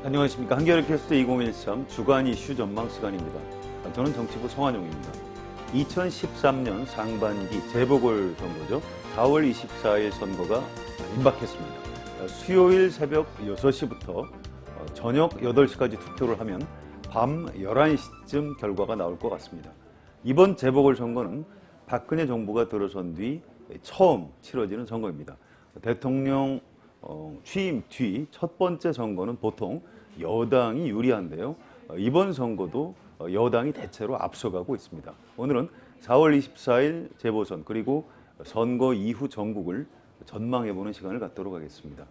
안녕하십니까. 한겨레 캐스트 2013 주간 이슈 전망 시간입니다. 저는 정치부 성환용입니다. 2013년 상반기 재보궐선거죠. 4월 24일 선거가 임박했습니다. 수요일 새벽 6시부터 저녁 8시까지 투표를 하면 밤 11시쯤 결과가 나올 것 같습니다. 이번 재보궐선거는 박근혜 정부가 들어선 뒤 처음 치러지는 선거입니다. 대통령 취임 뒤 첫 번째 선거는 보통 여당이 유리한데요. 이번 선거도 여당이 대체로 앞서가고 있습니다. 오늘은 4월 24일 재보선 그리고 선거 이후 전국을 전망해보는 시간을 갖도록 하겠습니다.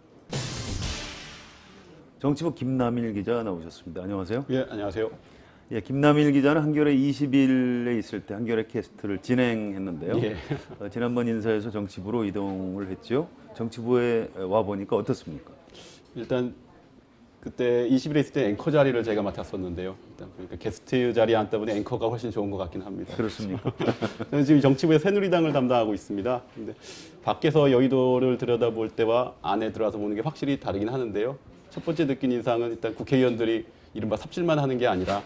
정치부 김남일 기자 나오셨습니다. 안녕하세요. 예, 안녕하세요. 예, 김남일 기자는 한겨레 20일에 있을 때 한겨레 캐스트를 진행했는데요. 예. 지난번 인사에서 정치부로 이동을 했죠. 정치부에 와 보니까 어떻습니까? 일단 그때 20일에 있을 때 앵커 자리를 제가 맡았었는데요. 일단 그러니까 게스트 자리에 앉다 보니 앵커가 훨씬 좋은 것 같긴 합니다. 그렇습니까? 저는 지금 정치부의 새누리당을 담당하고 있습니다. 근데 밖에서 여의도를 들여다볼 때와 안에 들어와서 보는 게 확실히 다르긴 하는데요. 첫 번째 느낀 인상은 일단 국회의원들이 이른바 삽질만 하는 게 아니라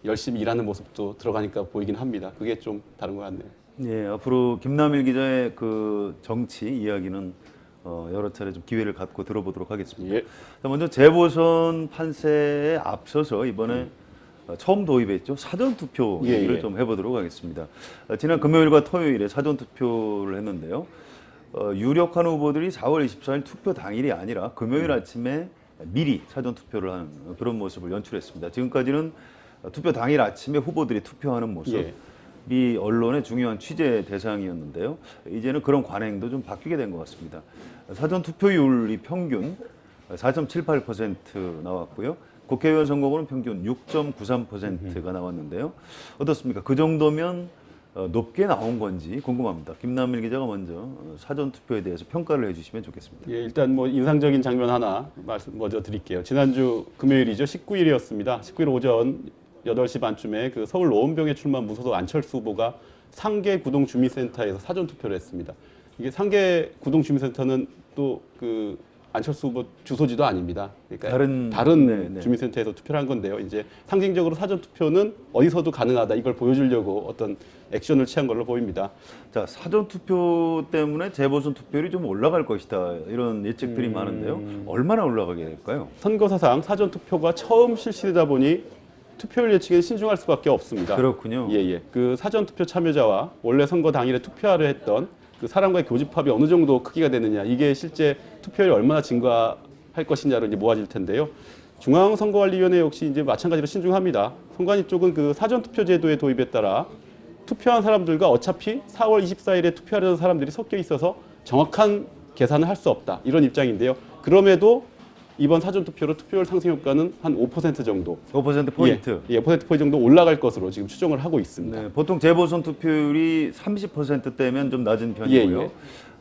열심히 일하는 모습도 들어가니까 보이긴 합니다. 그게 좀 다른 것 같네요. 예, 앞으로 김남일 기자의 그 정치 이야기는 여러 차례 좀 기회를 갖고 들어보도록 하겠습니다. 예. 자, 먼저 재보선 판세에 앞서서 이번에 처음 도입했죠. 사전투표 예, 얘기를 예. 좀 해보도록 하겠습니다. 지난 금요일과 토요일에 사전투표를 했는데요. 유력한 후보들이 4월 24일 투표 당일이 아니라 금요일 아침에 미리 사전투표를 하는 그런 모습을 연출했습니다. 지금까지는 투표 당일 아침에 후보들이 투표하는 모습. 예. 이 언론의 중요한 취재 대상이었는데요. 이제는 그런 관행도 좀 바뀌게 된 것 같습니다. 사전 투표율이 평균 4.78% 나왔고요. 국회의원 선거구는 평균 6.93%가 나왔는데요. 어떻습니까? 그 정도면 높게 나온 건지 궁금합니다. 김남일 기자가 먼저 사전 투표에 대해서 평가를 해주시면 좋겠습니다. 예, 일단 뭐 인상적인 장면 하나 먼저 드릴게요. 지난주 금요일이죠. 19일이었습니다. 19일 오전 8시 반쯤에 그 서울 노원병에 출마한 무소속 안철수 후보가 상계 구동주민센터에서 사전 투표를 했습니다. 이게 상계 구동주민센터는 또 그 안철수 후보 주소지도 아닙니다. 그러니까 다른 네. 주민센터에서 투표를 한 건데요. 이제 상징적으로 사전 투표는 어디서도 가능하다 이걸 보여주려고 어떤 액션을 취한 걸로 보입니다. 자, 사전 투표 때문에 재보선 투표율이 좀 올라갈 것이다 이런 예측들이 많은데요. 얼마나 올라가게 될까요? 선거사상 사전 투표가 처음 실시되다 보니 투표율 예측에 신중할 수밖에 없습니다. 그렇군요. 예. 그 사전 투표 참여자와 원래 선거 당일에 투표하려 했던 그 사람과의 교집합이 어느 정도 크기가 되느냐, 이게 실제 투표율이 얼마나 증가할 것이냐로 이제 모아질 텐데요. 중앙선거관리위원회 역시 이제 마찬가지로 신중합니다. 선관위 쪽은 그 사전 투표 제도의 도입에 따라 투표한 사람들과 어차피 4월 24일에 투표하려는 사람들이 섞여 있어서 정확한 계산을 할 수 없다, 이런 입장인데요. 그럼에도 이번 사전투표로 투표율 상승 효과는 한 5% 정도. 5%포인트. 예, 5%포인트 정도 올라갈 것으로 지금 추정을 하고 있습니다. 네, 보통 재보선 투표율이 30%대면 좀 낮은 편이고요. 예.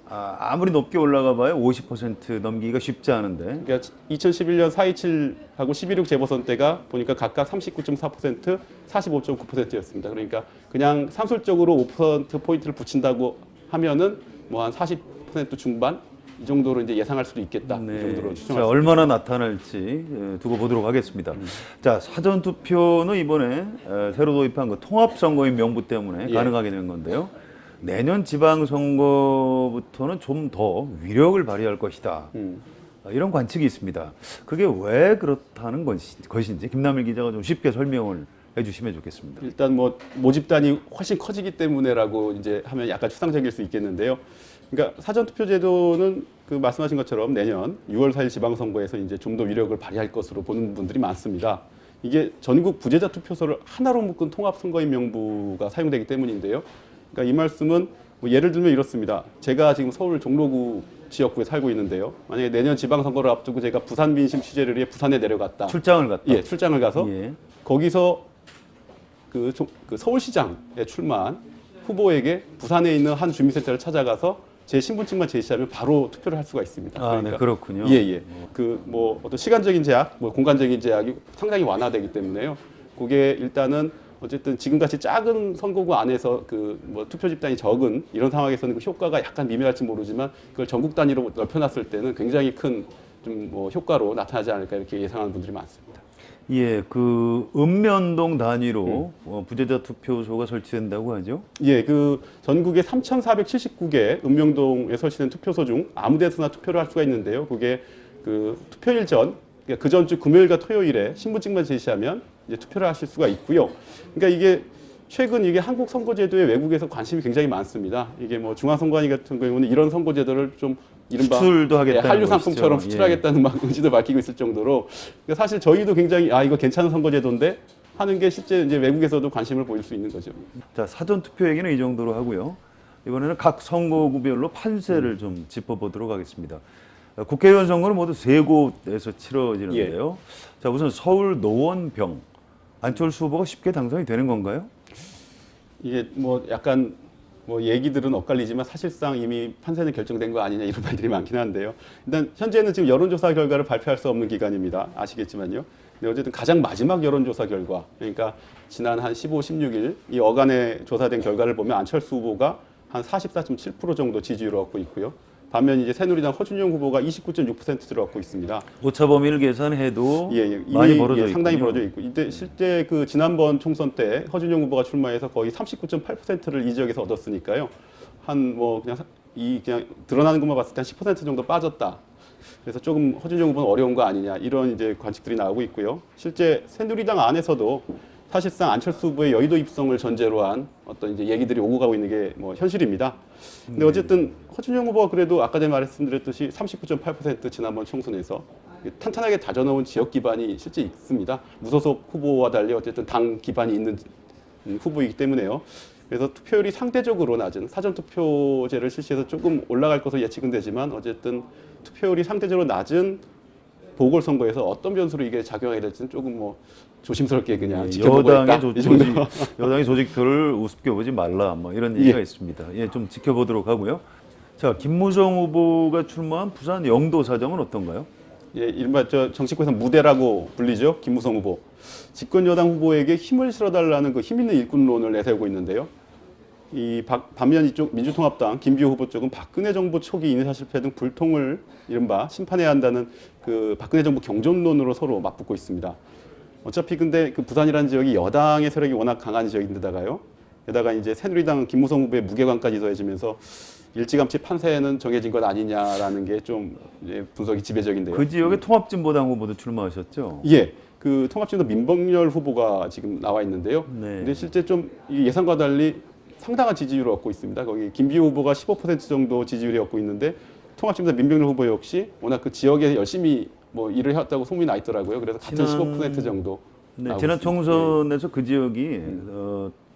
아무리 높게 올라가 봐야 50% 넘기기가 쉽지 않은데. 그러니까 2011년 4.27하고 11.6 재보선 때가 보니까 각각 39.4%, 45.9%였습니다. 그러니까 그냥 상술적으로 5%포인트를 붙인다고 하면은 뭐 한 40% 중반? 이 정도로 이제 예상할 수도 있겠다. 네. 이 정도로 자, 추정할 수 얼마나 나타날지 두고 보도록 하겠습니다. 자, 사전 투표는 이번에 새로 도입한 그 통합선거인 명부 때문에 예. 가능하게 된 건데요. 내년 지방선거부터는 좀 더 위력을 발휘할 것이다. 이런 관측이 있습니다. 그게 왜 그렇다는 것인지 김남일 기자가 좀 쉽게 설명을 해주시면 좋겠습니다. 일단 뭐 모집단이 훨씬 커지기 때문에라고 이제 하면 약간 추상적일 수 있겠는데요. 그러니까 사전투표 제도는 그 말씀하신 것처럼 내년 6월 4일 지방선거에서 이제 좀 더 위력을 발휘할 것으로 보는 분들이 많습니다. 이게 전국 부재자 투표소를 하나로 묶은 통합선거인 명부가 사용되기 때문인데요. 그러니까 이 말씀은 뭐 예를 들면 이렇습니다. 제가 지금 서울 종로구 지역구에 살고 있는데요. 만약에 내년 지방선거를 앞두고 제가 부산 민심 취재를 위해 부산에 내려갔다. 출장을 갔다. 예, 출장을 가서 예. 거기서 그 서울시장에 출마한 후보에게 부산에 있는 한 주민센터를 찾아가서 제 신분증만 제시하면 바로 투표를 할 수가 있습니다. 아, 네, 그렇군요. 예. 그 뭐 어떤 시간적인 제약, 뭐 공간적인 제약이 상당히 완화되기 때문에요. 그게 일단은 어쨌든 지금같이 작은 선거구 안에서 그 뭐 투표 집단이 적은 이런 상황에서는 그 효과가 약간 미묘할지 모르지만 그걸 전국 단위로 넓혀놨을 때는 굉장히 큰 좀 뭐 효과로 나타나지 않을까 이렇게 예상하는 분들이 많습니다. 예, 그 읍면동 단위로 부재자 투표소가 설치된다고 하죠. 예, 그 전국에 3,479개 읍명동에 설치된 투표소 중 아무 데서나 투표를 할 수가 있는데요. 그게 그 투표일 전, 그러니까 그 전주 금요일과 토요일에 신분증만 제시하면 이제 투표를 하실 수가 있고요. 그러니까 이게 최근 이게 한국 선거제도에 외국에서 관심이 굉장히 많습니다. 이게 뭐 중앙선관위 같은 경우는 이런 선거제도를 좀 이른바 수출도 하겠다는 한류 상품처럼 것이죠. 수출하겠다는 막 의지도 밝히고 있을 정도로 그러니까 사실 저희도 굉장히 이거 괜찮은 선거제도인데 하는 게 실제 이제 외국에서도 관심을 보일 수 있는 거죠. 자, 사전 투표 얘기는 이 정도로 하고요. 이번에는 각 선거구별로 판세를 좀 짚어보도록 하겠습니다. 국회의원 선거는 모두 세 곳에서 치러지는데요. 자, 우선 서울 노원병 안철수 후보가 쉽게 당선이 되는 건가요? 이게 뭐 약간 뭐 얘기들은 엇갈리지만 사실상 이미 판세는 결정된 거 아니냐 이런 말들이 많긴 한데요. 일단 현재는 지금 여론조사 결과를 발표할 수 없는 기간입니다. 아시겠지만요. 근데 어쨌든 가장 마지막 여론조사 결과, 그러니까 지난 한 15, 16일 이 어간에 조사된 결과를 보면 안철수 후보가 한 44.7% 정도 지지율을 얻고 있고요. 반면 이제 새누리당 허준영 후보가 29.6%를 얻고 있습니다. 오차 범위를 계산해도 이미 많이 벌어져 상당히 있군요. 벌어져 있고 이때 실제 그 지난번 총선 때 허준영 후보가 출마해서 거의 39.8%를 이 지역에서 얻었으니까요. 한 뭐 그냥 드러나는 것만 봤을 때 한 10% 정도 빠졌다. 그래서 조금 허준영 후보는 어려운 거 아니냐 이런 이제 관측들이 나오고 있고요. 실제 새누리당 안에서도 사실상 안철수 후보의 여의도 입성을 전제로 한 어떤 이제 얘기들이 오고 가고 있는 게 뭐 현실입니다. 근데 어쨌든 허준영 후보가 그래도 아까 전에 말씀드렸듯이 39.8% 지난번 총선에서 탄탄하게 다져놓은 지역 기반이 실제 있습니다. 무소속 후보와 달리 어쨌든 당 기반이 있는 후보이기 때문에요. 그래서 투표율이 상대적으로 낮은 사전투표제를 실시해서 조금 올라갈 것으로 예측은 되지만 어쨌든 투표율이 상대적으로 낮은 보궐선거에서 어떤 변수로 이게 작용하게 될지는 조금 뭐 조심스럽게 그냥 지켜보고 있다. 여당의 조직표를 우습게 보지 말라, 뭐 이런 얘기가 있습니다. 예, 좀 지켜보도록 하고요. 자, 김무성 후보가 출마한 부산 영도사정은 어떤가요? 예, 이른바 정치권에서 무대라고 불리죠. 김무성 후보. 집권 여당 후보에게 힘을 실어달라는 그 힘 있는 일꾼론을 내세우고 있는데요. 반면 이쪽 민주통합당 김비호 후보 쪽은 박근혜 정부 초기 인사 실패 등 불통을 이른바 심판해야 한다는 그 박근혜 정부 경존론으로 서로 맞붙고 있습니다. 어차피 근데 그 부산이라는 지역이 여당의 세력이 워낙 강한 지역인데다가요. 게다가 이제 새누리당 김무성 후보의 무게감까지 더해지면서 일찌감치 판세는 정해진 것 아니냐라는 게 좀 분석이 지배적인데요. 그 지역에 통합진보당 후보도 출마하셨죠? 예. 그 통합진보 민병렬 후보가 지금 나와 있는데요. 네. 근데 실제 좀 예상과 달리 상당한 지지율을 얻고 있습니다. 거기 김비호 후보가 15% 정도 지지율을 얻고 있는데 통합진보 민병렬 후보 역시 워낙 그 지역에 열심히 뭐 일을 해왔다고 소문이 나 있더라고요. 그래서 같은 15% 정도. 네, 지난 총선에서 그 지역이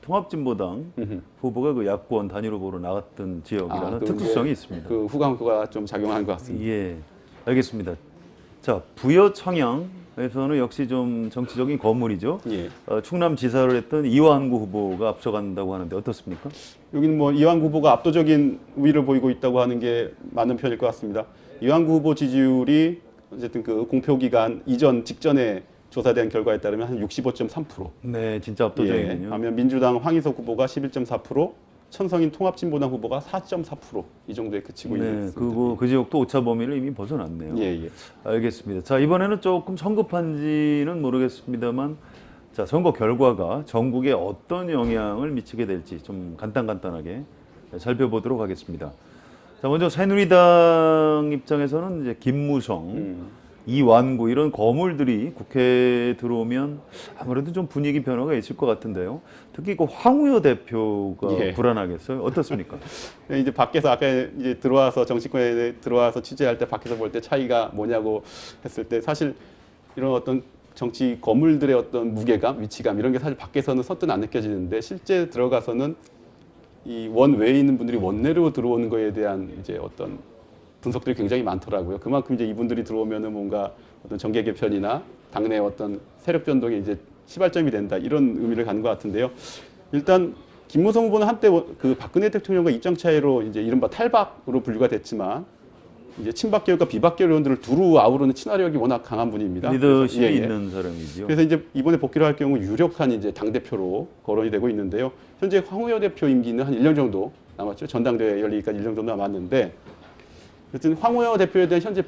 통합진보당 후보가 그 야권 단일 후보로 나갔던 지역이라는 특수성이 있습니다. 그 후광구가 좀 작용한 것 같습니다. 예, 알겠습니다. 자, 부여 청양에서는 역시 좀 정치적인 거물이죠. 예. 충남지사를 했던 이완구 후보가 앞서간다고 하는데 어떻습니까? 여기는 뭐 이완구 후보가 압도적인 우위를 보이고 있다고 하는 게 맞는 편일 것 같습니다. 이완구 후보 지지율이 어쨌든 그 공표 기간 직전에 조사된 결과에 따르면 한 65.3%. 네, 진짜 압도적이군요. 예. 반면 민주당 황희석 후보가 11.4%, 천성인 통합진보당 후보가 4.4%이 정도에 그치고 있는. 네, 그 지역도 오차 범위를 이미 벗어났네요. 예, 예. 알겠습니다. 자, 이번에는 조금 성급한지는 모르겠습니다만, 자, 선거 결과가 전국에 어떤 영향을 미치게 될지 좀 간단하게 살펴보도록 하겠습니다. 자, 먼저 새누리당 입장에서는 이제 김무성, 이완구 이런 거물들이 국회에 들어오면 아무래도 좀 분위기 변화가 있을 것 같은데요. 특히 그 황우여 대표가 불안하겠어요. 어떻습니까? 이제 밖에서 아까 이제 들어와서 정치권에 들어와서 취재할 때 밖에서 볼 때 차이가 뭐냐고 했을 때 사실 이런 어떤 정치 거물들의 어떤 무게감, 위치감 이런 게 사실 밖에서는 선뜻 안 느껴지는데 실제 들어가서는 이 원외에 있는 분들이 원내로 들어오는 거에 대한 이제 어떤 분석들이 굉장히 많더라고요. 그만큼 이제 이분들이 들어오면은 뭔가 어떤 정계 개편이나 당내 어떤 세력 변동이 이제 시발점이 된다 이런 의미를 갖는 것 같은데요. 일단 김무성 후보는 한때 그 박근혜 대통령과 입장 차이로 이제 이른바 탈박으로 분류가 됐지만 이제 친박 계열과 비박 계열 의원들을 두루 아우르는 친화력이 워낙 강한 분입니다. 리더십이 있는 사람이죠. 그래서 이제 이번에 복귀를 할 경우 유력한 이제 당 대표로 거론이 되고 있는데요. 현재 황우여 대표 임기는 한 1년 정도 남았죠. 전당대회 열리기까지 1년 정도 남았는데 어쨌든 황우여 대표에 대한 현재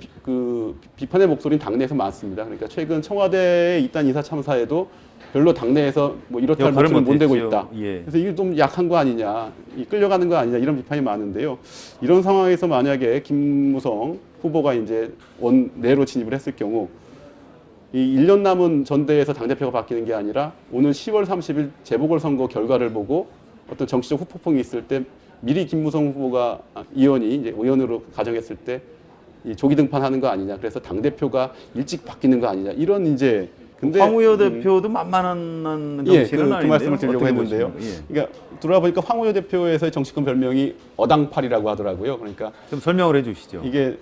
비판의 목소리는 당내에서 많습니다. 그러니까 최근 청와대에 있던 인사 참사에도 별로 당내에서 뭐 이렇다 할 목소리를 못 내고 있다. 예. 그래서 이게 좀 약한 거 아니냐, 끌려가는 거 아니냐 이런 비판이 많은데요. 이런 상황에서 만약에 김무성 후보가 이제 원내로 진입을 했을 경우 이 1년 남은 전대에서 당대표가 바뀌는 게 아니라 오늘 10월 30일 재보궐선거 결과를 보고 어떤 정치적 후폭풍이 있을 때 미리 김무성 후보가 의원이 이제 의원으로 가정했을 때 이 조기 등판하는 거 아니냐. 그래서 당대표가 일찍 바뀌는 거 아니냐. 이런 이제 근데 황우여 대표도 만만한 정치는 아닌데요. 그 말씀을 드리려고 했는데요. 그러니까 돌아보니까 황우여 대표에서의 정치권 별명이 어당팔이라고 하더라고요. 그러니까 좀 설명을 해주시죠. 이게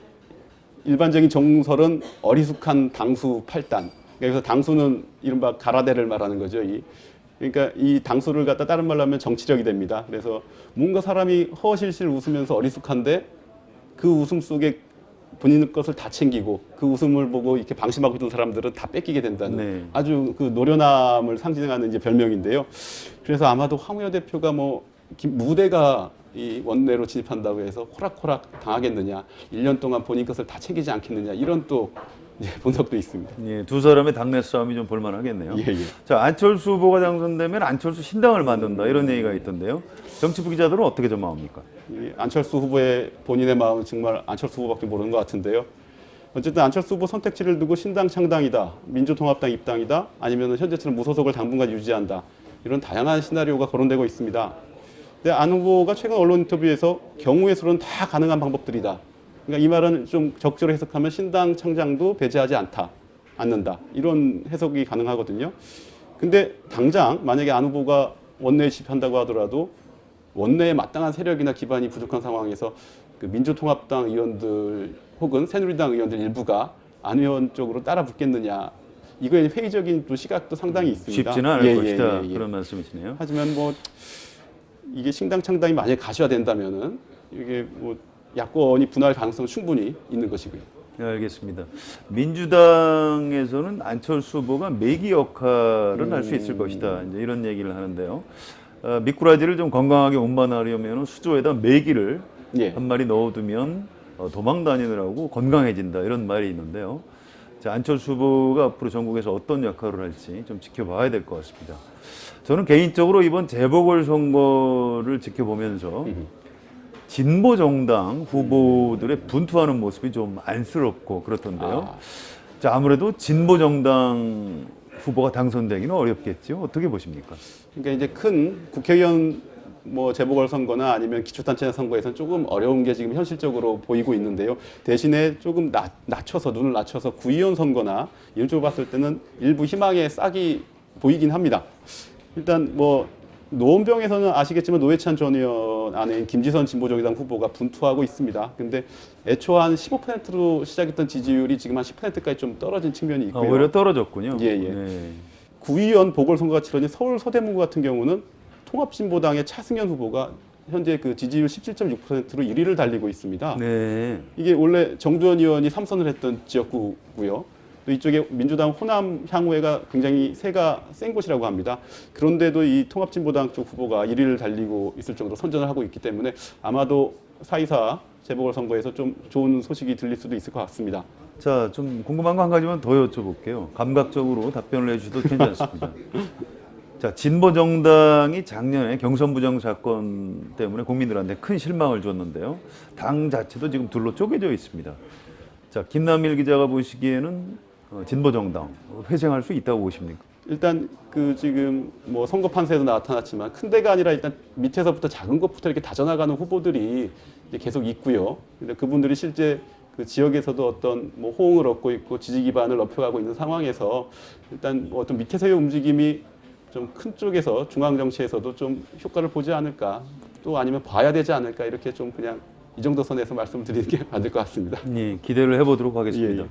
일반적인 정설은 어리숙한 당수 8단. 그래서 당수는 이른바 가라데를 말하는 거죠. 그러니까 이 당수를 갖다 다른 말로 하면 정치력이 됩니다. 그래서 뭔가 사람이 허실실 웃으면서 어리숙한데 그 웃음 속에 본인 것을 다 챙기고 그 웃음을 보고 이렇게 방심하고 있던 사람들은 다 뺏기게 된다는 네. 아주 그 노련함을 상징하는 이제 별명인데요. 그래서 아마도 황우여 대표가 뭐 무대가 이 원내로 진입한다고 해서 호락호락 당하겠느냐, 1년 동안 본인 것을 다 챙기지 않겠느냐 이런 또 이제 분석도 있습니다. 예, 두 사람의 당내 싸움이 좀 볼만하겠네요. 예. 자, 안철수 후보가 당선되면 안철수 신당을 만든다 이런 얘기가 있던데요. 정치부 기자들은 어떻게 전망합니까? 이 안철수 후보의 본인의 마음은 정말 안철수 후보밖에 모르는 것 같은데요. 어쨌든 안철수 후보 선택지를 두고 신당 창당이다, 민주통합당 입당이다, 아니면 현재처럼 무소속을 당분간 유지한다 이런 다양한 시나리오가 거론되고 있습니다. 근데 안 후보가 최근 언론 인터뷰에서 경우의 수는 다 가능한 방법들이다. 그러니까 이 말은 좀 적절히 해석하면 신당 창당도 배제하지 않는다. 이런 해석이 가능하거든요. 근데 당장 만약에 안 후보가 원내에 진입한다고 하더라도 원내에 마땅한 세력이나 기반이 부족한 상황에서 그 민주통합당 의원들 혹은 새누리당 의원들 일부가 안 의원 쪽으로 따라 붙겠느냐. 이거에 회의적인 또 시각도 상당히 있습니다. 쉽지는 않을 것이다. 그런 말씀이시네요. 하지만 뭐 이게 신당 창당이 만약에 가셔야된다면은 이게 뭐 야권이 분할 가능성은 충분히 있는 것이고요. 네, 알겠습니다. 민주당에서는 안철수 후보가 매기 역할을 할 수 있을 것이다. 이제 이런 얘기를 하는데요. 미꾸라지를 좀 건강하게 운반하려면 수조에다 매기를 한 마리 넣어두면 도망 다니느라고 건강해진다. 이런 말이 있는데요. 자, 안철수 후보가 앞으로 전국에서 어떤 역할을 할지 좀 지켜봐야 될 것 같습니다. 저는 개인적으로 이번 재보궐선거를 지켜보면서 진보 정당 후보들의 분투하는 모습이 좀 안쓰럽고 그렇던데요. 자, 아무래도 진보 정당 후보가 당선되기는 어렵겠죠. 어떻게 보십니까? 그러니까 이제 큰 국회의원 뭐 재보궐선거나 아니면 기초단체 선거에서는 조금 어려운 게 지금 현실적으로 보이고 있는데요. 대신에 조금 눈을 낮춰서 구의원 선거나 이런 쪽으로 봤을 때는 일부 희망의 싹이 보이긴 합니다. 일단 뭐 노원병에서는 아시겠지만 노회찬 전 의원 아내인 김지선 진보정의당 후보가 분투하고 있습니다. 근데 애초 한 15%로 시작했던 지지율이 지금 한 10%까지 좀 떨어진 측면이 있고요. 오히려 떨어졌군요. 예. 네. 구의원 보궐선거가 치러진 서울 서대문구 같은 경우는 통합진보당의 차승현 후보가 현재 그 지지율 17.6%로 1위를 달리고 있습니다. 네. 이게 원래 정두현 의원이 3선을 했던 지역구고요. 또 이쪽에 민주당 호남 향후회가 굉장히 세가 센 곳이라고 합니다. 그런데도 이 통합진보당 쪽 후보가 1위를 달리고 있을 정도로 선전을 하고 있기 때문에 아마도 4.24 재보궐선거에서 좀 좋은 소식이 들릴 수도 있을 것 같습니다. 자, 좀 궁금한 거 한 가지만 더 여쭤볼게요. 감각적으로 답변을 해주셔도 괜찮습니다. 자, 진보 정당이 작년에 경선 부정 사건 때문에 국민들한테 큰 실망을 줬는데요. 당 자체도 지금 둘로 쪼개져 있습니다. 자, 김남일 기자가 보시기에는 진보 정당 회생할 수 있다고 보십니까? 일단 그 지금 뭐 선거 판세에도 나타났지만 큰 데가 아니라 일단 밑에서부터 작은 것부터 이렇게 다져나가는 후보들이 이제 계속 있고요. 근데 그분들이 실제 그 지역에서도 어떤 뭐 호응을 얻고 있고 지지 기반을 넓혀가고 있는 상황에서 일단 뭐 어떤 밑에서의 움직임이 좀 큰 쪽에서 중앙 정치에서도 좀 효과를 보지 않을까, 또 아니면 봐야 되지 않을까, 이렇게 좀 그냥 이 정도 선에서 말씀드리는 게 맞을 것 같습니다. 네, 기대를 해보도록 하겠습니다.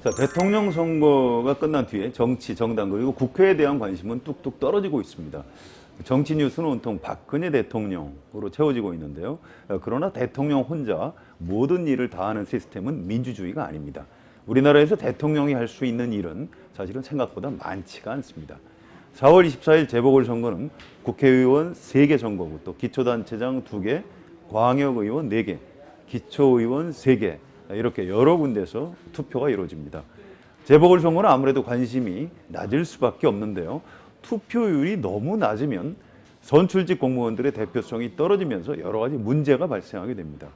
자, 대통령 선거가 끝난 뒤에 정치, 정당 그리고 국회에 대한 관심은 뚝뚝 떨어지고 있습니다. 정치 뉴스는 온통 박근혜 대통령으로 채워지고 있는데요. 그러나 대통령 혼자 모든 일을 다 하는 시스템은 민주주의가 아닙니다. 우리나라에서 대통령이 할 수 있는 일은 사실은 생각보다 많지가 않습니다. 4월 24일 재보궐선거는 국회의원 3개 선거구, 또 기초단체장 2개, 광역의원 4개, 기초의원 3개 이렇게 여러 군데서 투표가 이루어집니다. 재보궐선거는 아무래도 관심이 낮을 수밖에 없는데요. 투표율이 너무 낮으면 선출직 공무원들의 대표성이 떨어지면서 여러 가지 문제가 발생하게 됩니다.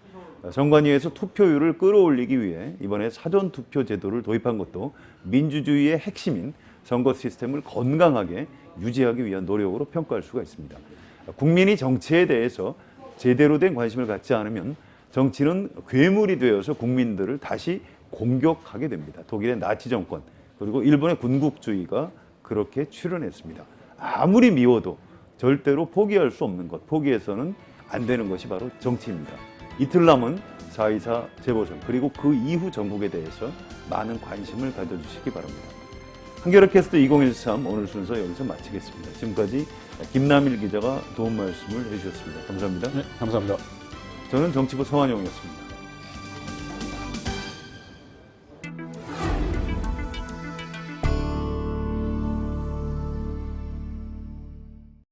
선관위에서 투표율을 끌어올리기 위해 이번에 사전투표 제도를 도입한 것도 민주주의의 핵심인 선거 시스템을 건강하게 유지하기 위한 노력으로 평가할 수가 있습니다. 국민이 정치에 대해서 제대로 된 관심을 갖지 않으면 정치는 괴물이 되어서 국민들을 다시 공격하게 됩니다. 독일의 나치 정권 그리고 일본의 군국주의가 그렇게 출현했습니다. 아무리 미워도 절대로 포기할 수 없는 것, 포기해서는 안 되는 것이 바로 정치입니다. 이틀 남은 4.24 재보선 그리고 그 이후 전국에 대해서 많은 관심을 가져주시기 바랍니다. 한겨레 캐스트 2013 오늘 순서 여기서 마치겠습니다. 지금까지 김남일 기자가 도움 말씀을 해주셨습니다. 감사합니다. 네, 감사합니다. 저는 정치부 성환용이었습니다.